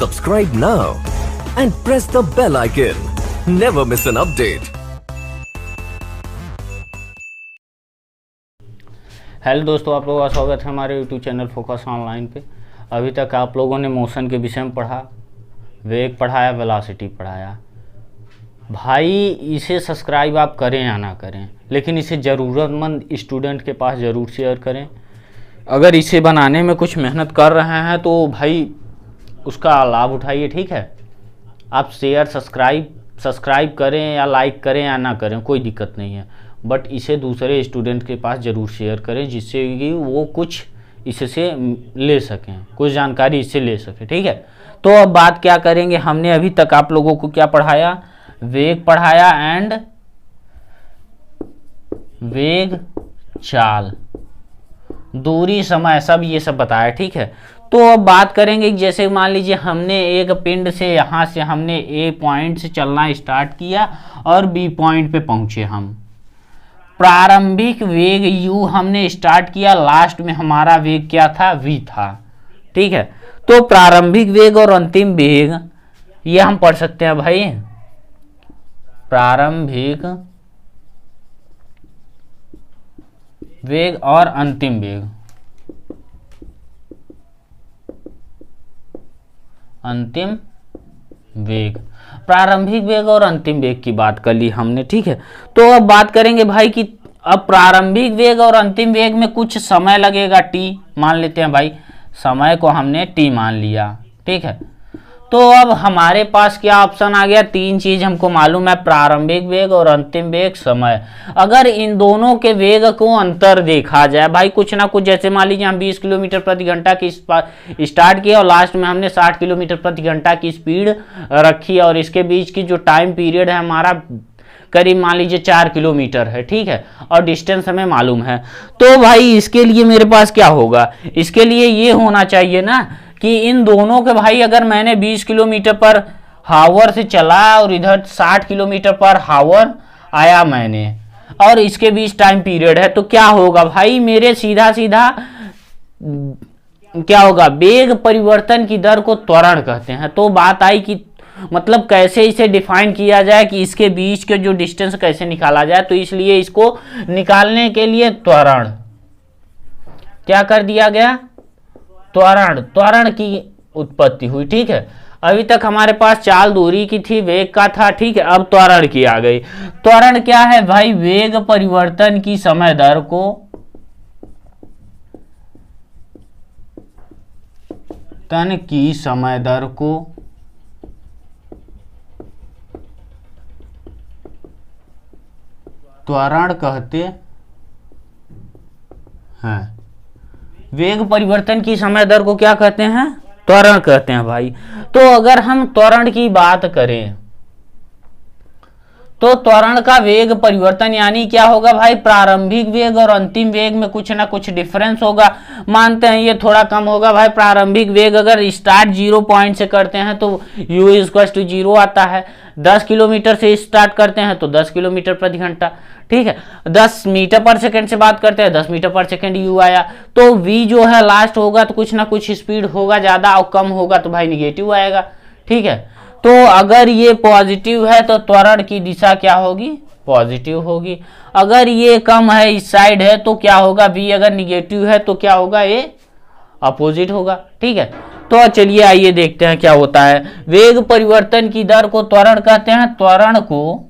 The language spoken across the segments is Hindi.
Subscribe now and press the bell icon. Never miss an update. Hello दोस्तों, आप लोगों का स्वागत है हमारे यूट्यूब चैनल फोकस ऑनलाइन पे। अभी तक आप लोगों ने मोशन के विषय में पढ़ा, वेग पढ़ाया, वेलोसिटी पढ़ाया। भाई इसे सब्सक्राइब आप करें या ना करें, लेकिन इसे ज़रूरतमंद स्टूडेंट के पास ज़रूर शेयर करें। अगर इसे बनाने में कुछ मेहनत कर रहे हैं तो भाई उसका लाभ उठाइए, ठीक है। आप शेयर सब्सक्राइब करें या लाइक करें या ना करें, कोई दिक्कत नहीं है, बट इसे दूसरे स्टूडेंट के पास ज़रूर शेयर करें, जिससे कि वो कुछ इससे ले सकें, कुछ जानकारी इससे ले सकें, ठीक है। तो अब बात क्या करेंगे, हमने अभी तक आप लोगों को क्या पढ़ाया, वेग पढ़ाया एंड वेग, चाल, दूरी, समय, सब ये सब बताया, ठीक है। तो अब बात करेंगे, जैसे मान लीजिए हमने एक पिंड से यहाँ से हमने ए पॉइंट से चलना स्टार्ट किया और बी पॉइंट पे पहुँचे हम। प्रारंभिक वेग u हमने स्टार्ट किया, लास्ट में हमारा वेग क्या था, v था, ठीक है। तो प्रारंभिक वेग और अंतिम वेग ये हम पढ़ सकते हैं भाई। प्रारंभिक वेग और अंतिम वेग, अंतिम वेग, प्रारंभिक वेग और अंतिम वेग की बात कर ली हमने, ठीक है। तो अब बात करेंगे भाई कि अब प्रारंभिक वेग और अंतिम वेग में कुछ समय लगेगा, t मान लेते हैं भाई, समय को हमने t मान लिया, ठीक है। तो अब हमारे पास क्या ऑप्शन आ गया, तीन चीज हमको मालूम है, प्रारंभिक वेग और अंतिम वेग, समय। अगर इन दोनों के वेग को अंतर देखा जाए भाई, कुछ ना कुछ, जैसे मान लीजिए हम 20 किलोमीटर प्रति घंटा की स्टार्ट किया और लास्ट में हमने 60 किलोमीटर प्रति घंटा की स्पीड रखी, और इसके बीच की जो टाइम पीरियड है हमारा करीब मान लीजिए 4 किलोमीटर है, ठीक है, और डिस्टेंस हमें मालूम है। तो भाई इसके लिए मेरे पास क्या होगा, इसके लिए ये होना चाहिए ना कि इन दोनों के भाई, अगर मैंने 20 किलोमीटर पर हावर से चला और इधर 60 किलोमीटर पर हावर आया मैंने, और इसके बीच टाइम पीरियड है, तो क्या होगा भाई, मेरे सीधा सीधा क्या होगा, वेग परिवर्तन की दर को त्वरण कहते हैं। तो बात आई कि मतलब कैसे इसे डिफाइन किया जाए, कि इसके बीच के जो डिस्टेंस कैसे निकाला जाए। तो इसलिए इसको निकालने के लिए त्वरण क्या कर दिया गया, त्वरण की उत्पत्ति हुई, ठीक है। अभी तक हमारे पास चाल दूरी की थी, वेग का था, ठीक है। अब त्वरण की आ गई। त्वरण क्या है भाई, वेग परिवर्तन की समय दर को तन की समय दर को त्वरण कहते हैं। वेग परिवर्तन की समय दर को क्या कहते हैं, त्वरण कहते हैं भाई। तो अगर हम त्वरण की बात करें तो त्वरण का वेग परिवर्तन यानी क्या होगा भाई, प्रारंभिक वेग और अंतिम वेग में कुछ ना कुछ डिफरेंस होगा। मानते हैं ये थोड़ा कम होगा भाई, प्रारंभिक वेग अगर स्टार्ट 0 पॉइंट से करते हैं तो u = 0 आता है। 10 किलोमीटर से स्टार्ट करते हैं तो 10 किलोमीटर प्रति घंटा, ठीक है। 10 मीटर पर सेकंड से बात करते हैं, 10 मीटर पर सेकंड u आया। तो v जो है लास्ट होगा तो कुछ ना कुछ स्पीड होगा ज़्यादा, और कम होगा तो भाई निगेटिव आएगा, ठीक है। तो अगर ये पॉजिटिव है तो त्वरण की दिशा क्या होगी, पॉजिटिव होगी। अगर ये कम है, इस साइड है, तो क्या होगा, v अगर निगेटिव है तो क्या होगा, ये अपोजिट होगा, ठीक है। तो चलिए आइए देखते हैं क्या होता है। वेग परिवर्तन की दर को त्वरण कहते हैं। त्वरण को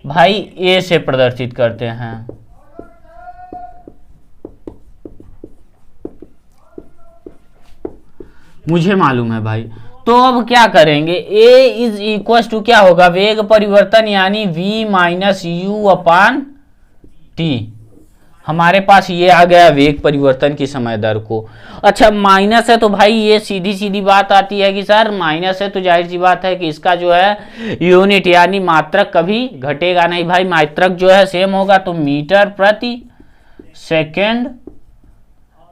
भाई a से प्रदर्शित करते हैं। मुझे मालूम है भाई। तो अब क्या करेंगे, a = क्या होगा, वेग परिवर्तन यानी v - u/t। हमारे पास ये आ गया वेग परिवर्तन की समय दर को। अच्छा माइनस है तो भाई ये सीधी सीधी बात आती है कि सर माइनस है तो जाहिर सी बात है कि इसका जो है यूनिट यानी मात्रक कभी घटेगा नहीं भाई, मात्रक जो है सेम होगा। तो मीटर प्रति सेकेंड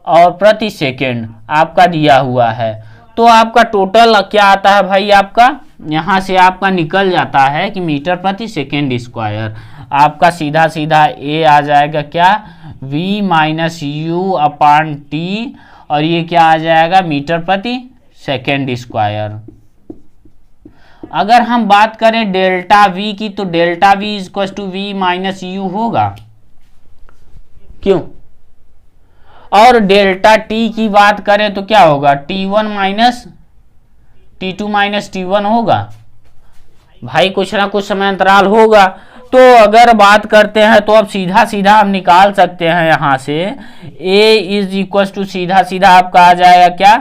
और प्रति सेकेंड आपका दिया हुआ है। तो आपका टोटल क्या आता है भाई, आपका यहाँ से आपका निकल जाता है कि मीटर प्रति सेकेंड स्क्वायर। आपका सीधा सीधा ए आ जाएगा क्या, v - u/t, और ये क्या आ जाएगा मीटर प्रति सेकेंड स्क्वायर। अगर हम बात करें डेल्टा वी की, तो delta V is equal to V minus U होगा, क्यों? और डेल्टा टी की बात करें तो क्या होगा, T1 minus T2 minus T1 होगा। भाई कुछ ना कुछ समय अंतराल होगा। तो अगर बात करते हैं तो अब सीधा सीधा हम निकाल सकते हैं यहां से A इज इक्वल टू सीधा सीधा आपका आ जाएगा क्या,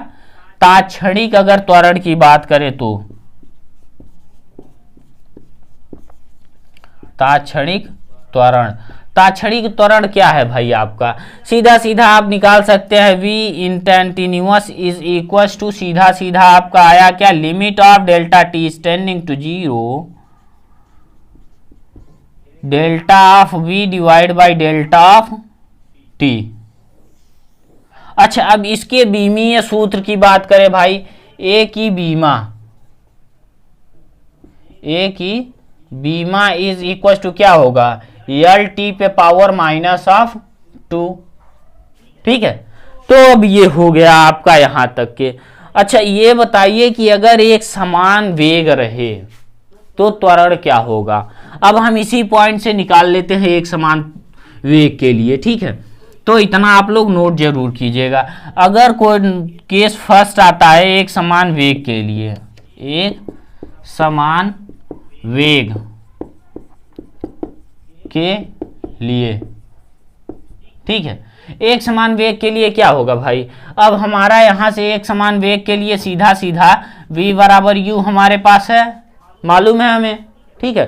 ताक्षणिक अगर त्वरण की बात करें तो ताक्षणिक त्वरण। ताक्षणिक त्वरण क्या है भाई आपका, सीधा सीधा आप निकाल सकते हैं v instantaneous is equal to सीधा सीधा आपका आया क्या, limit of delta T tending to 0 delta of v divide by delta of t। अच्छा, अब इसके बीमीय सूत्र की बात करें भाई, a की बीमा इज इक्वल टू क्या होगा, यल टी पे पावर माइनस ऑफ 2। ठीक है, तो अब ये हो गया आपका यहां तक के। अच्छा ये बताइए कि अगर एक समान वेग रहे तो त्वरण क्या होगा। अब हम इसी पॉइंट से निकाल लेते हैं एक समान वेग के लिए। ठीक है, तो इतना आप लोग नोट जरूर कीजिएगा। अगर कोई केस फर्स्ट आता है एक समान वेग के लिए, एक समान वेग के लिए, ठीक है, एक समान वेग के लिए क्या होगा भाई, अब हमारा यहां से एक समान वेग के लिए सीधा सीधा v बराबर u हमारे पास है, मालूम है हमें। ठीक है,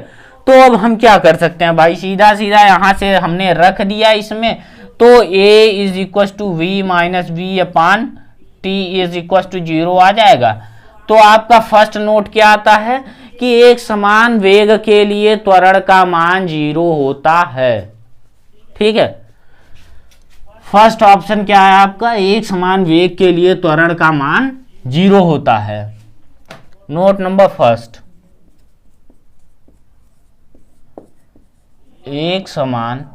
तो अब हम क्या कर सकते हैं भाई, सीधा सीधा यहां से हमने रख दिया इसमें, तो a is equal to V minus V upon T is equal to 0 आ जाएगा। तो आपका फर्स्ट नोट क्या आता है कि एक समान वेग के लिए त्वरण का मान 0 होता है। ठीक है, फर्स्ट ऑप्शन क्या है आपका, एक समान वेग के लिए त्वरण का मान 0 होता है। नोट नंबर फर्स्ट, एक समान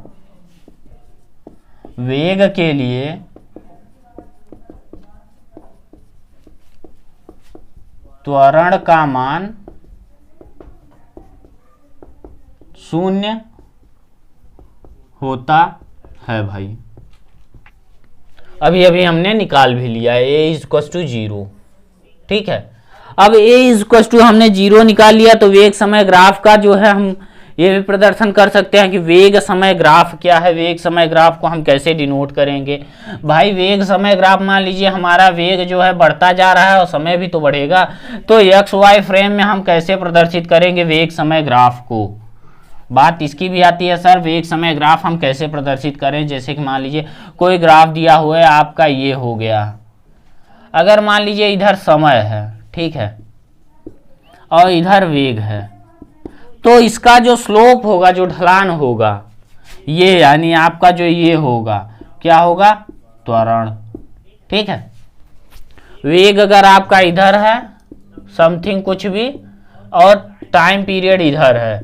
वेग के लिए त्वरण का मान 0 होता है भाई। अभी अभी हमने निकाल भी लिया a इज इक्वल टू 0। ठीक है, अब a इज इक्वल टू हमने 0 निकाल लिया, तो वेग समय ग्राफ का जो है हम ये भी प्रदर्शन कर सकते हैं कि वेग समय ग्राफ क्या है। वेग समय ग्राफ को हम कैसे डिनोट करेंगे भाई, वेग समय ग्राफ मान लीजिए हमारा वेग जो है बढ़ता जा रहा है और समय भी तो बढ़ेगा, तो एक्स वाई फ्रेम में हम कैसे प्रदर्शित करेंगे वेग समय ग्राफ को। बात इसकी भी आती है सर, वेग समय ग्राफ हम कैसे प्रदर्शित करें। जैसे कि मान लीजिए कोई ग्राफ दिया हुआ है आपका, ये हो गया, अगर मान लीजिए इधर समय है, ठीक है, और इधर वेग है, तो इसका जो स्लोप होगा, जो ढलान होगा, ये यानी आपका जो ये होगा क्या होगा, त्वरण। ठीक है, वेग अगर आपका इधर है समथिंग कुछ भी, और टाइम पीरियड इधर है,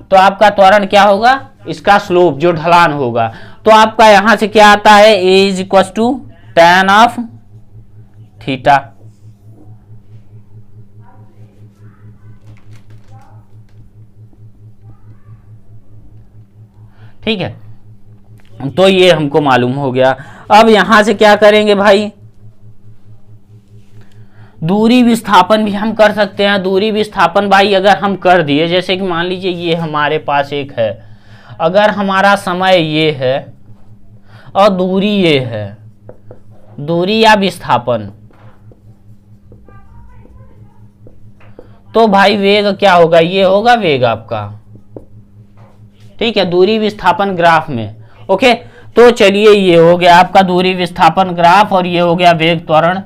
तो आपका त्वरण क्या होगा, इसका स्लोप जो ढलान होगा। तो आपका यहां से क्या आता है, a is equal to tan of theta. ठीक है, तो ये हमको मालूम हो गया। अब यहां से क्या करेंगे भाई, दूरी विस्थापन भी हम कर सकते हैं। दूरी विस्थापन भाई अगर हम कर दिए, जैसे कि मान लीजिए ये हमारे पास एक है, अगर हमारा समय ये है और दूरी ये है, दूरी या विस्थापन, तो भाई वेग क्या होगा, ये होगा वेग आपका। ठीक है, दूरी विस्थापन ग्राफ में। ओके, तो चलिए ये हो गया आपका दूरी विस्थापन ग्राफ, और ये हो गया वेग त्वरण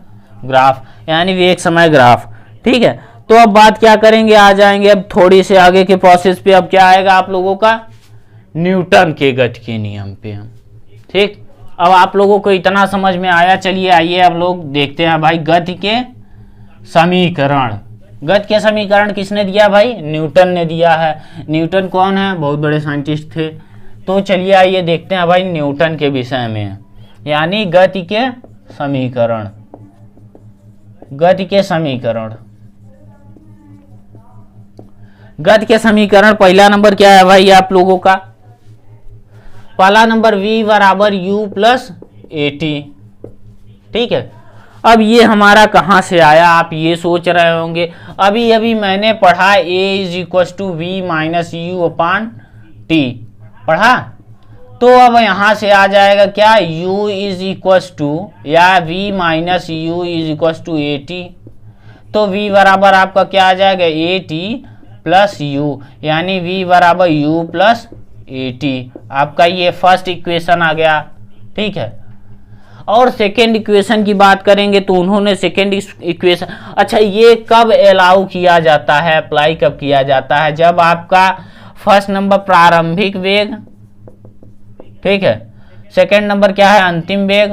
ग्राफ यानी वेग समय ग्राफ। ठीक है, तो अब बात क्या करेंगे, आ जाएंगे अब थोड़ी से आगे के प्रोसेस पे। अब क्या आएगा आप लोगों का, न्यूटन के गति के नियम पे हम। ठीक, अब आप लोगों को इतना समझ में आया। चलिए आइए अब लोग देखते हैं भाई गति के समीकरण। गति के समीकरण किसने दिया भाई, न्यूटन ने दिया है। न्यूटन कौन है, बहुत बड़े साइंटिस्ट थे। तो चलिए आइए देखते हैं भाई न्यूटन के विषय में, यानी गति के समीकरण। गति के समीकरण गति के समीकरण पहला नंबर क्या है भाई आप लोगों का? पहला नंबर v बराबर u प्लस ए टी। ठीक है, अब ये हमारा कहाँ से आया आप ये सोच रहे होंगे। अभी अभी मैंने पढ़ा a is equal to V minus U upon T पढ़ा, तो अब यहाँ से आ जाएगा क्या, u इज इक्व टू या v minus U is equal to A T. तो v बराबर आपका क्या आ जाएगा, ए टी प्लस यू, यानी v बराबर u प्लस ए टी। आपका ये फर्स्ट इक्वेशन आ गया। ठीक है, और सेकेंड इक्वेशन की बात करेंगे तो उन्होंने सेकेंड इक्वेशन, अच्छा ये कब अलाउ किया जाता है, अप्लाई कब किया जाता है, जब आपका फर्स्ट नंबर प्रारंभिक वेग, ठीक है, सेकेंड नंबर क्या है, अंतिम वेग,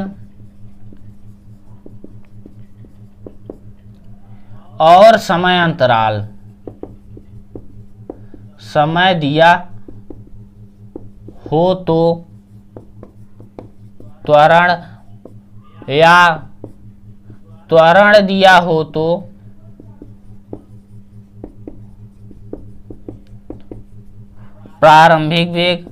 और समय अंतराल, समय दिया हो तो त्वरण या त्वरण दिया हो तो प्रारंभिक वेग,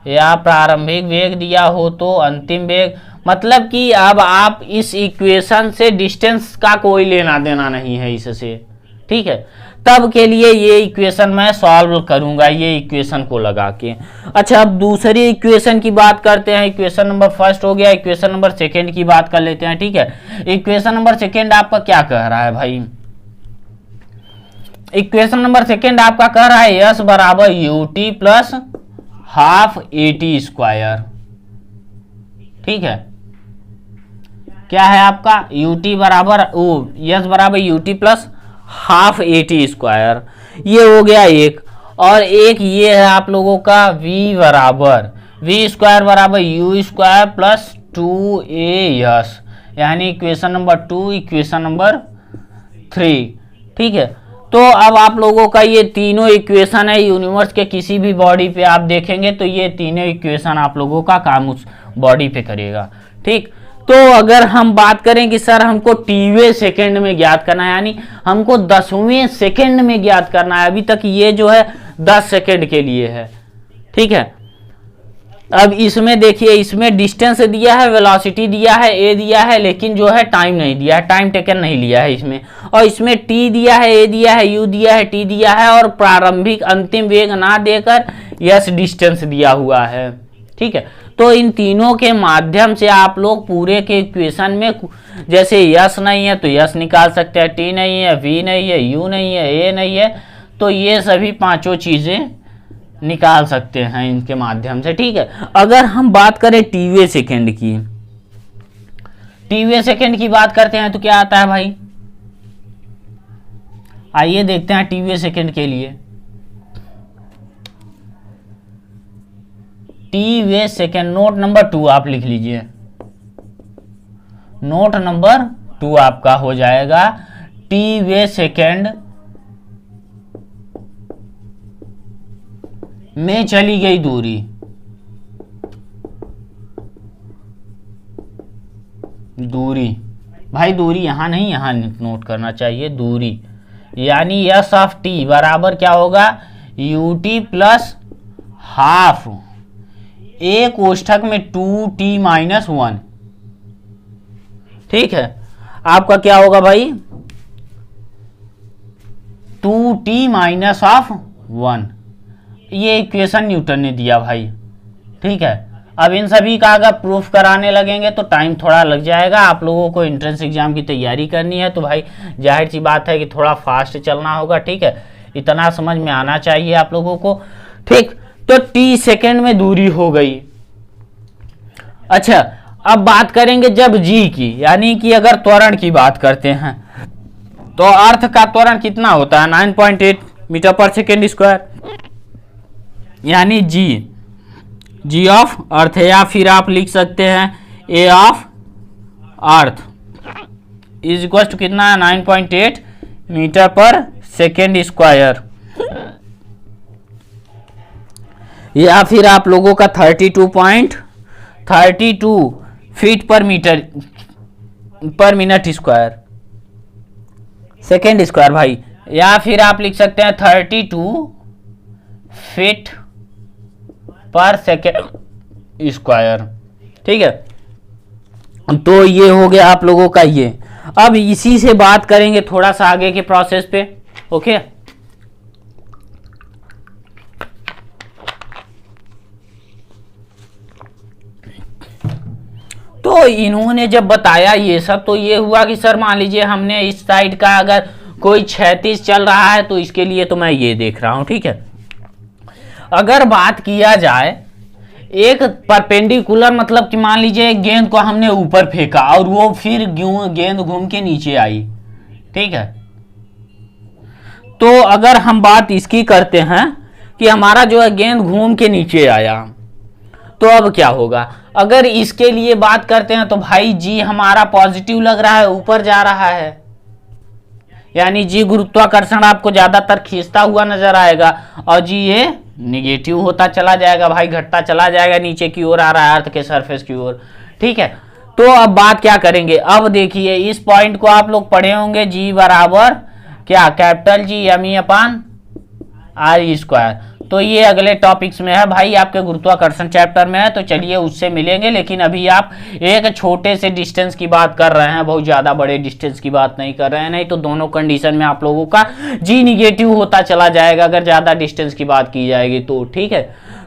या प्रारंभिक वेग दिया हो तो अंतिम वेग। मतलब कि अब आप इस इक्वेशन से डिस्टेंस का कोई लेना देना नहीं है इससे। ठीक है, तब के लिए ये इक्वेशन मैं सॉल्व करूंगा ये इक्वेशन को लगा के। अच्छा, अब दूसरी इक्वेशन की बात करते हैं। इक्वेशन नंबर फर्स्ट हो गया, इक्वेशन नंबर सेकेंड की बात कर लेते हैं। ठीक है, इक्वेशन नंबर सेकेंड आपका क्या कह रहा है भाई, इक्वेशन नंबर सेकेंड आपका कह रहा है यस बराबर you T plus half A T square. ठीक है, क्या है आपका यू टी बराबर यस बराबर you T plus half A T square, ये हो गया एक। और एक ये है आप लोगों का v बराबर वी स्क्वायर बराबर you square plus two A yes, यानी इक्वेशन नंबर 2 इक्वेशन नंबर 3। ठीक है, तो अब आप लोगों का ये तीनों इक्वेशन है, यूनिवर्स के किसी भी बॉडी पे आप देखेंगे तो ये तीनों इक्वेशन आप लोगों का काम उस बॉडी पे करेगा। ठीक, तो अगर हम बात करें कि सर हमको टीवें सेकंड में ज्ञात करना है, यानी हमको 10वें सेकंड में ज्ञात करना है, अभी तक ये जो है 10 सेकंड के लिए है। ठीक है, अब इसमें देखिए, इसमें डिस्टेंस दिया है, वेलोसिटी दिया है, ए दिया है, लेकिन जो है टाइम नहीं दिया है, टाइम टेकन नहीं लिया है इसमें। और इसमें टी दिया है, ए दिया है, यू दिया है, टी दिया है, और प्रारंभिक अंतिम वेग ना देकर यस डिस्टेंस दिया हुआ है। ठीक है, तो इन तीनों के माध्यम से आप लोग पूरे के इक्वेशन में, जैसे यस नहीं है तो यस निकाल सकते हैं, टी नहीं है, वी नहीं है, यू नहीं है, ए नहीं है, तो ये सभी पांचों चीजें निकाल सकते हैं इनके माध्यम से। ठीक है, अगर हम बात करें टीवे सेकंड की, टीवे सेकंड की बात करते हैं तो क्या आता है भाई, आइए देखते हैं टीवे सेकंड के लिए। टी वे सेकेंड, नोट नंबर 2 आप लिख लीजिए, नोट नंबर 2 आपका हो जाएगा टी वे सेकेंड में चली गई दूरी, दूरी भाई, दूरी यहां नहीं, यहां नोट करना चाहिए, दूरी, यानी यस ऑफ टी बराबर क्या होगा, यू टी प्लस हाफ ए कोष्ठक में 2t माइनस 1। ठीक है, आपका क्या होगा भाई, 2t माइनस ऑफ 1, ये इक्वेशन न्यूटन ने दिया भाई। ठीक है, अब इन सभी का अगर प्रूफ कराने लगेंगे तो टाइम थोड़ा लग जाएगा। आप लोगों को एंट्रेंस एग्जाम की तैयारी करनी है तो भाई जाहिर सी बात है कि थोड़ा फास्ट चलना होगा। ठीक है, इतना समझ में आना चाहिए आप लोगों को। ठीक, तो t सेकेंड में दूरी हो गई। अच्छा, अब बात करेंगे जब g की, यानी कि अगर त्वरण की बात करते हैं तो अर्थ का त्वरण कितना होता है, 9.8 मीटर पर सेकेंड स्क्वायर, यानी g ऑफ अर्थ है, या फिर आप लिख सकते हैं a of earth is equal to कितना, 9.8 मीटर पर सेकेंड स्क्वायर, या फिर आप लोगों का 32.32 फीट पर मीटर पर मिनट स्क्वायर, सेकेंड स्क्वायर भाई, या फिर आप लिख सकते हैं 32 फीट पर सेकेंड स्क्वायर। ठीक है, तो ये हो गया आप लोगों का ये। अब इसी से बात करेंगे थोड़ा सा आगे के प्रोसेस पे। ओके, तो इन्होंने जब बताया ये सब, तो ये हुआ कि सर मान लीजिए हमने इस साइड का अगर कोई 36 चल रहा है तो इसके लिए तो मैं ये देख रहा हूं। ठीक है, अगर बात किया जाए एक परपेंडिकुलर, मतलब कि मान लीजिए एक गेंद को हमने ऊपर फेंका और वो फिर गेंद घूम के नीचे आई। ठीक है, तो अगर हम बात इसकी करते हैं कि हमारा जो है गेंद घूम के नीचे आया, तो अब क्या होगा। अगर इसके लिए बात करते हैं तो भाई जी हमारा पॉजिटिव लग रहा है, ऊपर जा रहा है, यानी जी गुरुत्वाकर्षण आपको ज्यादातर खींचता हुआ नजर आएगा, और जी ये निगेटिव होता चला जाएगा भाई, घटता चला जाएगा, नीचे की ओर आ रहा है अर्थ के सरफेस की ओर। ठीक है, तो अब बात क्या करेंगे। अब देखिए इस पॉइंट को आप लोग पढ़े होंगे, जी बराबर क्या, capital G M E upon R square. तो ये अगले टॉपिक्स में है भाई, आपके गुरुत्वाकर्षण चैप्टर में है, तो चलिए उससे मिलेंगे। लेकिन अभी आप एक छोटे से डिस्टेंस की बात कर रहे हैं, बहुत ज़्यादा बड़े डिस्टेंस की बात नहीं कर रहे हैं, नहीं तो दोनों कंडीशन में आप लोगों का जी निगेटिव होता चला जाएगा अगर ज़्यादा डिस्टेंस की बात की जाएगी तो। ठीक है,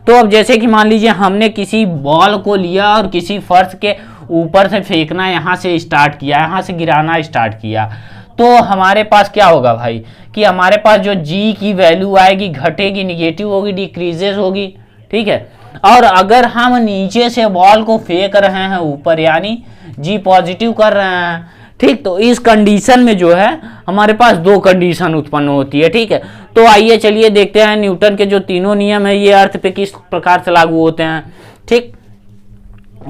तो अब जैसे कि मान लीजिए हमने किसी बॉल को लिया और किसी फर्श के ऊपर से फेंकना यहाँ से स्टार्ट किया, यहाँ से गिराना स्टार्ट किया, तो हमारे पास क्या होगा भाई कि हमारे पास जो g की वैल्यू आएगी घटेगी, निगेटिव होगी, डिक्रीजेस होगी। ठीक है, और अगर हम नीचे से बॉल को फेंक रहे हैं ऊपर, यानी g पॉजिटिव कर रहे हैं, ठीक, तो इस कंडीशन में जो है हमारे पास दो कंडीशन उत्पन्न होती है। ठीक है, तो आइए चलिए देखते हैं न्यूटन के जो तीनों नियम है ये अर्थ पे किस प्रकार से लागू होते हैं। ठीक,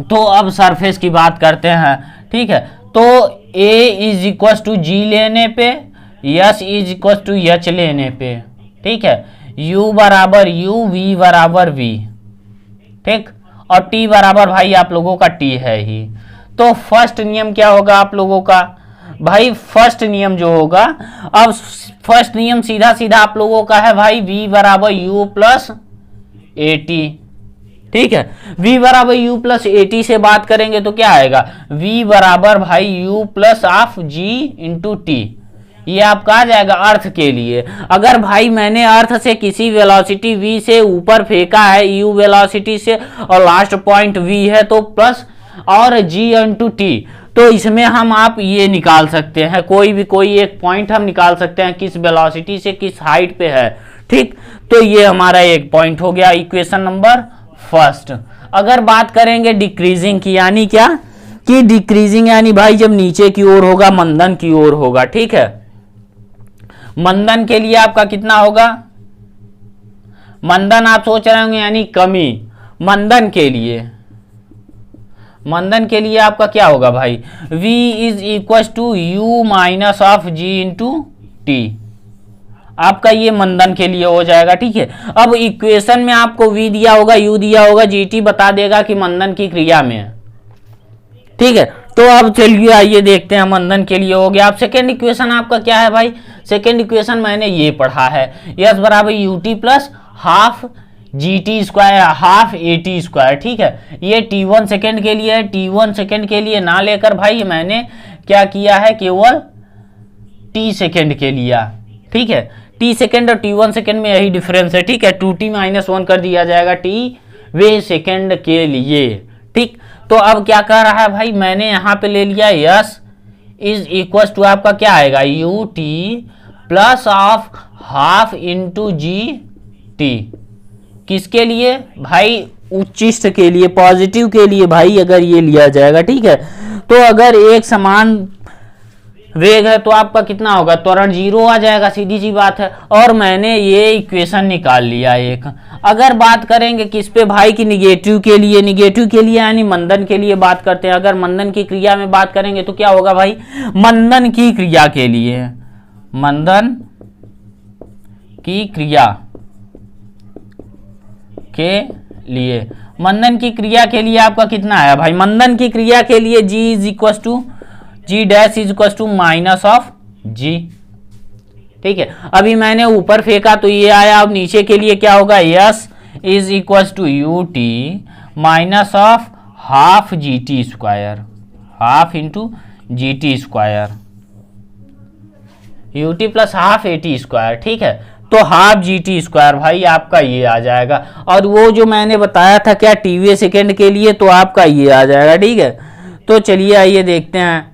तो अब सरफेस की बात करते हैं। ठीक है, तो A is equal to G लेने पे, S is equal to H लेने पे, ठीक है, U बराबर U, V बराबर V, ठीक, और T बराबर भाई आप लोगों का T है ही। तो फर्स्ट नियम क्या होगा आप लोगों का भाई, फर्स्ट नियम जो होगा, अब फर्स्ट नियम सीधा सीधा आप लोगों का है भाई V बराबर U प्लस AT। ठीक है, V बराबर U प्लस AT से बात करेंगे तो क्या आएगा, V बराबर भाई U plus of G into T। ये आपका आ जाएगा अर्थ के लिए। अगर भाई मैंने अर्थ से किसी वेलोसिटी V से ऊपर फेंका है U वेलोसिटी से और लास्ट पॉइंट V है, तो प्लस और G इंटू T, तो इसमें हम आप ये निकाल सकते हैं, कोई एक पॉइंट हम निकाल सकते हैं किस वेलोसिटी से किस हाइट पे है। ठीक, तो ये हमारा एक पॉइंट हो गया, इक्वेशन नंबर फर्स्ट। अगर बात करेंगे डिक्रीजिंग की, यानी क्या कि डिक्रीजिंग यानी भाई जब नीचे की ओर होगा, मंदन की ओर होगा। ठीक है, मंदन के लिए आपका कितना होगा, मंदन आप सोच रहे होंगे यानी कमी, मंदन के लिए आपका क्या होगा भाई, V is equal to U minus of G into T, आपका ये मंदन के लिए हो जाएगा। ठीक है, अब इक्वेशन में आपको V दिया होगा, U दिया होगा, GT बता देगा कि मंदन की क्रिया में है। ठीक है, तो अब चलिए आइए देखते हैं, मंदन के लिए हो गया। अब सेकेंड इक्वेशन आपका क्या है भाई, सेकेंड इक्वेशन मैंने ये पढ़ा है, S बराबर UT plus half GT square half AT square. ठीक है, ये T1 सेकेंड के लिए है, T1 सेकेंड के लिए ना लेकर भाई मैंने क्या किया है, केवल T सेकेंड के लिया। ठीक है, T सेकेंड और T1 सेकेंड में यही डिफरेंस है। ठीक है, 2T माइनस 1 कर दिया जाएगा T वे सेकेंड के लिए। ठीक, तो अब क्या कर रहा है भाई, मैंने यहाँ पे ले लिया S इज इक्व टू आपका क्या आएगा, UT plus of half into GT, किसके लिए भाई, उच्चिष्ट के लिए, पॉजिटिव के लिए भाई अगर ये लिया जाएगा। ठीक है, तो अगर एक समान वेग है तो आपका कितना होगा, त्वरण 0 आ जाएगा, सीधी सी बात है। और मैंने ये इक्वेशन निकाल लिया एक। अगर बात करेंगे किस पे भाई की निगेटिव के लिए यानी मंदन के लिए बात करते हैं। अगर मंदन की क्रिया में बात करेंगे तो क्या होगा भाई, मंदन की क्रिया के लिए, मंदन की क्रिया के लिए आपका कितना आया भाई, मंदन की क्रिया के लिए G dash is equal to minus of G। ठीक है, अभी मैंने ऊपर फेंका तो ये आया, अब नीचे के लिए क्या होगा, S is equal to U T minus of half G T square, half into G T square, U T plus half A T square. ठीक है, तो हाफ जी टी स्क्वायर भाई आपका ये आ जाएगा, और वो जो मैंने बताया था क्या टीवी सेकेंड के लिए, तो आपका ये आ जाएगा। ठीक है, तो चलिए आइए देखते हैं।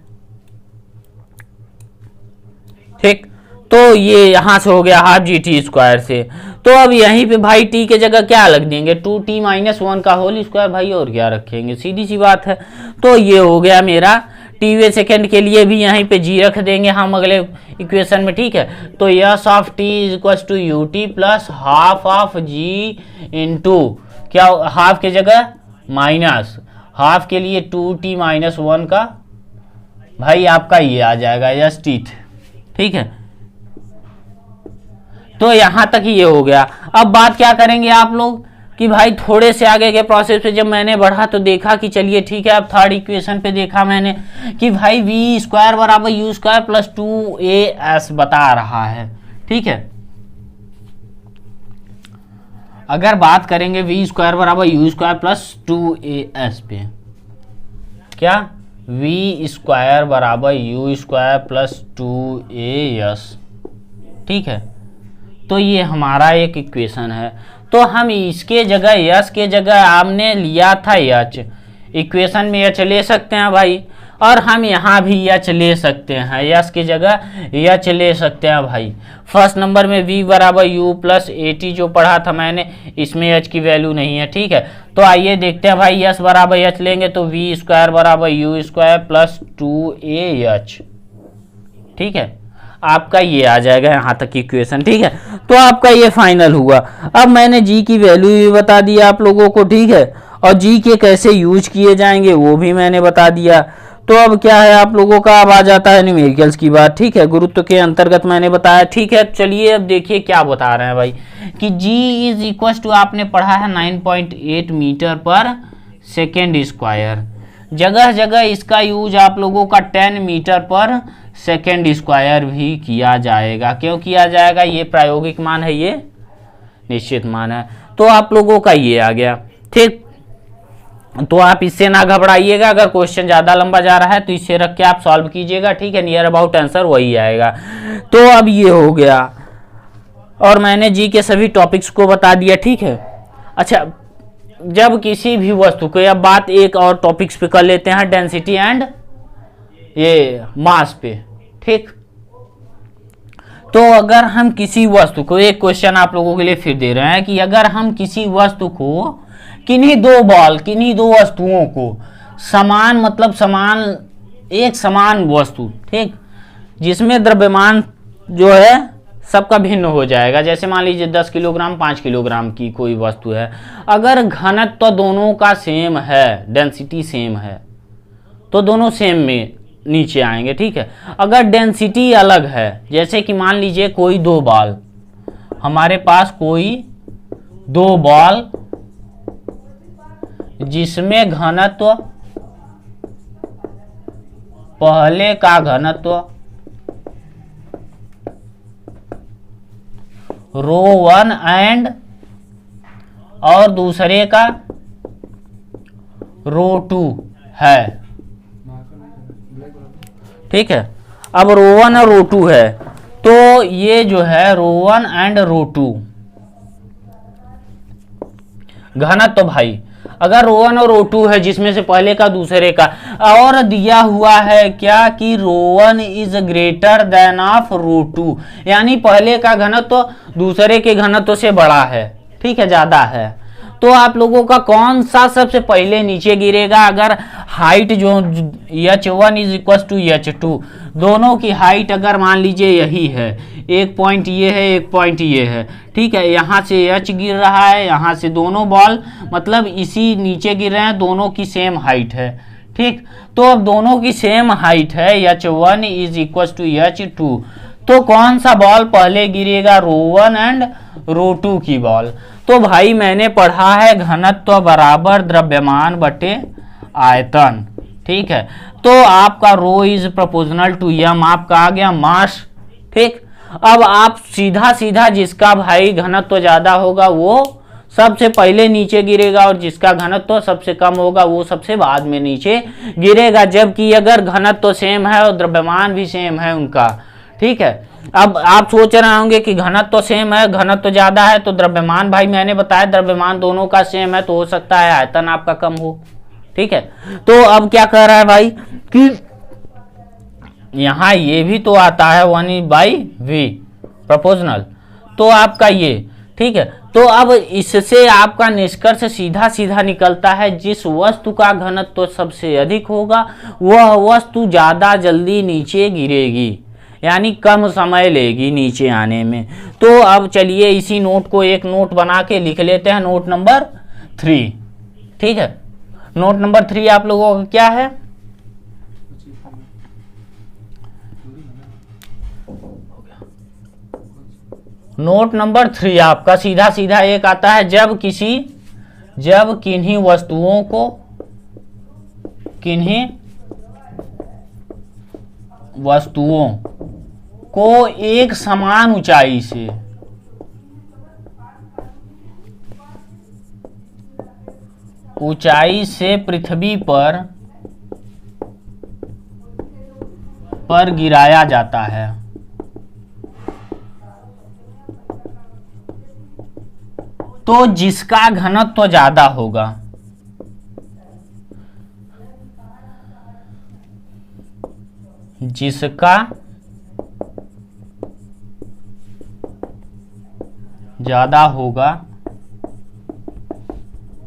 ठीक, तो ये यहां से हो गया हाफ जी टी स्क्वायर से, तो अब यहीं पे भाई टी के जगह क्या रख देंगे, 2t माइनस 1 का होल स्क्वायर भाई, और क्या रखेंगे, सीधी सी बात है। तो ये हो गया मेरा टीवी सेकेंड के लिए भी यहीं पे जी रख देंगे हम अगले इक्वेशन में। ठीक है, तो S of T is equal to U T plus half of G into क्या, हाफ के जगह माइनस, हाफ के लिए 2t माइनस 1 का भाई आपका ये आ जाएगा यस टी। ठीक है, तो यहां तक ये हो गया। अब बात क्या करेंगे आप लोग कि भाई थोड़े से आगे के प्रोसेस पे जब मैंने बढ़ा तो देखा कि चलिए ठीक है, अब थर्ड इक्वेशन पे देखा मैंने कि भाई वी स्क्वायर बराबर यू स्क्वायर प्लस 2as बता रहा है। ठीक है, अगर बात करेंगे वी स्क्वायर बराबर यू स्क्वायर प्लस 2as पे, क्या वी स्क्वायर बराबर यू स्क्वायर प्लस 2as। ठीक है, तो ये हमारा एक इक्वेशन है, तो हम इसके जगह यस के जगह हमने लिया था एच, इक्वेशन में एच ले सकते हैं भाई, और हम यहाँ भी एच ले सकते हैं, यस की जगह एच ले सकते हैं भाई। फर्स्ट नंबर में v बराबर यू प्लस ए टी जो पढ़ा था मैंने, इसमें एच की वैल्यू नहीं है। ठीक है, तो आइए देखते हैं भाई, यस बराबर एच लेंगे तो वी स्क्वायर बराबर you square plus 2a h। ठीक है, आपका ये आ जाएगा यहाँ तक की इक्वेशन। ठीक है, तो आपका ये फाइनल हुआ। अब मैंने जी की वैल्यू भी बता दिया आप लोगों को। ठीक है, और जी के कैसे यूज किए जाएंगे वो भी मैंने बता दिया। तो अब क्या है आप लोगों का, अब आ जाता है न्यूमेरिकल्स की बात। ठीक है, गुरुत्व के अंतर्गत मैंने बताया। ठीक है, चलिए अब देखिए क्या बता रहे हैं भाई कि जी इज इक्वल टू, आपने पढ़ा है 9.8 मीटर पर सेकेंड स्क्वायर, जगह जगह इसका यूज आप लोगों का 10 मीटर पर सेकेंड स्क्वायर भी किया जाएगा। क्यों किया जाएगा, ये प्रायोगिक मान है, ये निश्चित मान है। तो आप लोगों का ये आ गया। ठीक, तो आप इससे ना घबराइएगा, अगर क्वेश्चन ज़्यादा लंबा जा रहा है तो इससे रख के आप सॉल्व कीजिएगा। ठीक है, नियर अबाउट आंसर वही आएगा। तो अब ये हो गया, और मैंने जी के सभी टॉपिक्स को बता दिया। ठीक है, अच्छा जब किसी भी वस्तु को, अब बात एक और टॉपिक्स पे कर लेते हैं, डेंसिटी एंड ये मास पे। ठीक, तो अगर हम किसी वस्तु को, एक क्वेश्चन आप लोगों के लिए फिर दे रहे हैं कि अगर हम किसी वस्तु को, किन्हीं दो बॉल, किन्हीं दो वस्तुओं को समान, मतलब समान, एक समान वस्तु, ठीक, जिसमें द्रव्यमान जो है सबका भिन्न हो जाएगा, जैसे मान लीजिए 10 किलोग्राम 5 किलोग्राम की कोई वस्तु है, अगर घनत्व तो दोनों का सेम है, डेंसिटी सेम है, तो दोनों सेम में नीचे आएंगे। ठीक है, अगर डेंसिटी अलग है, जैसे कि मान लीजिए कोई दो बॉल, हमारे पास कोई दो बॉल जिसमें घनत्व, पहले का घनत्व ρ1 एंड और दूसरे का ρ2 है। ठीक है, अब ρ1 और ρ2 है, तो ये जो है ρ1 एंड ρ2 घनत्व, तो भाई अगर ρ1 और ρ2 है जिसमें से पहले का दूसरे का, और दिया हुआ है क्या कि ρ1 इज ग्रेटर देन ऑफ ρ2, यानी पहले का घनत्व दूसरे के घनत्व से बड़ा है। ठीक है, ज्यादा है, तो आप लोगों का कौन सा सबसे पहले नीचे गिरेगा, अगर हाइट जो h1 is equal to h2, दोनों की हाइट अगर मान लीजिए यही है, एक पॉइंट ये है, एक पॉइंट ये है। ठीक है, यहाँ से h गिर रहा है, यहाँ से दोनों बॉल मतलब इसी नीचे गिर रहे हैं, दोनों की सेम हाइट है। ठीक, तो अब दोनों की सेम हाइट है, h1 is equal to h2, तो कौन सा बॉल पहले गिरेगा, ρ1 एंड ρ2 की बॉल। तो भाई मैंने पढ़ा है घनत्व बराबर द्रव्यमान बटे आयतन। ठीक है, तो आपका रो इज प्रोपोर्शनल टू एम, आपका आ गया मास। ठीक, अब आप सीधा सीधा जिसका भाई घनत्व ज्यादा होगा वो सबसे पहले नीचे गिरेगा और जिसका घनत्व सबसे कम होगा वो सबसे बाद में नीचे गिरेगा, जबकि अगर घनत्व सेम है और द्रव्यमान भी सेम है उनका, ठीक है। अब आप सोच रहे होंगे कि घनत्व सेम है, घनत्व ज्यादा है तो द्रव्यमान, भाई मैंने बताया द्रव्यमान दोनों का सेम है तो हो सकता है आयतन आपका कम हो, ठीक है। तो अब क्या कह रहा है भाई कि यहां ये भी तो आता है 1/v प्रोपोर्शनल, तो आपका ये, ठीक है। तो अब इससे आपका निष्कर्ष सीधा सीधा निकलता है, जिस वस्तु का घनत्व सबसे अधिक होगा वह वस्तु ज्यादा जल्दी नीचे गिरेगी, यानी कम समय लेगी नीचे आने में। तो अब चलिए इसी नोट को एक नोट बना के लिख लेते हैं, नोट नंबर 3, ठीक है। नोट नंबर 3 आप लोगों का क्या है? नोट नंबर 3 आपका सीधा सीधा एक आता है, जब किन्हीं वस्तुओं को एक समान ऊंचाई से पृथ्वी पर गिराया जाता है, तो जिसका घनत्व ज्यादा होगा,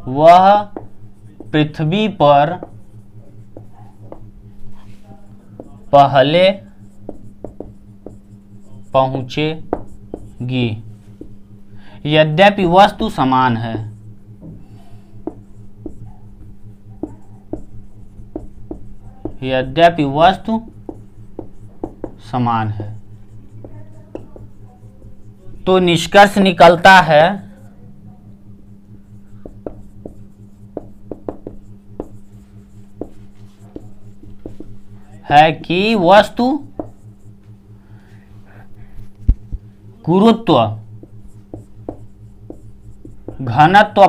वह पृथ्वी पर पहले पहुंचेगी, यद्यपि वस्तु समान है। तो निष्कर्ष निकलता है कि वस्तु गुरुत्व घनत्व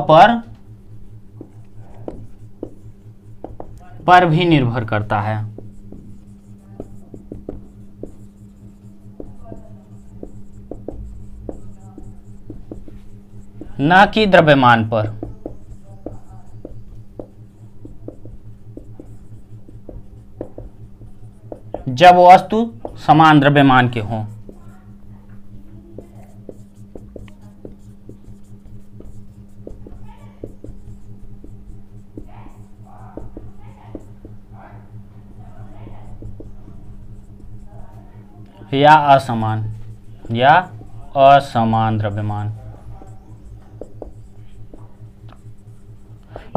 पर भी निर्भर करता है, न कि द्रव्यमान पर। जब वस्तु समान द्रव्यमान के हों। या असमान द्रव्यमान।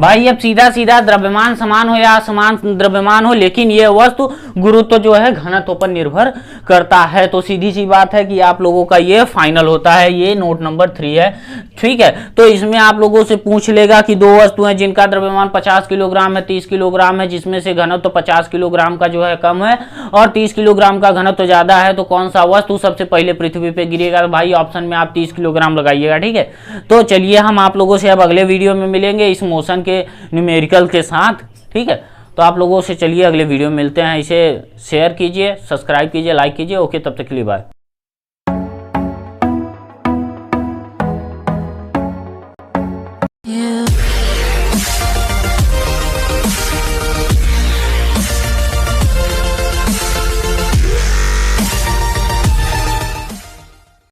भाई अब सीधा सीधा द्रव्यमान समान हो या असमान द्रव्यमान हो, लेकिन यह वस्तु गुरुत्व जो है घनत्व पर निर्भर करता है। तो सीधी सी बात है कि आप लोगों का ये फाइनल होता है, ये नोट नंबर 3 है, ठीक है। तो इसमें आप लोगों से पूछ लेगा कि दो वस्तुएं जिनका द्रव्यमान 50 किलोग्राम है, 30 किलोग्राम है, जिसमें से घनत्व 50 किलोग्राम का जो है कम है और 30 किलोग्राम का घनत्व ज्यादा है, तो कौन सा वस्तु सबसे पहले पृथ्वी पे गिरेगा? तो भाई ऑप्शन में आप 30 किलोग्राम लगाइएगा, ठीक है। तो चलिए हम आप लोगों से अब अगले वीडियो में मिलेंगे इस मोशन के न्यूमेरिकल के साथ, ठीक है। तो आप लोगों से चलिए अगले वीडियो में मिलते हैं। इसे शेयर कीजिए, सब्सक्राइब कीजिए, लाइक कीजिए। ओके, तब तक के लिए बाय। You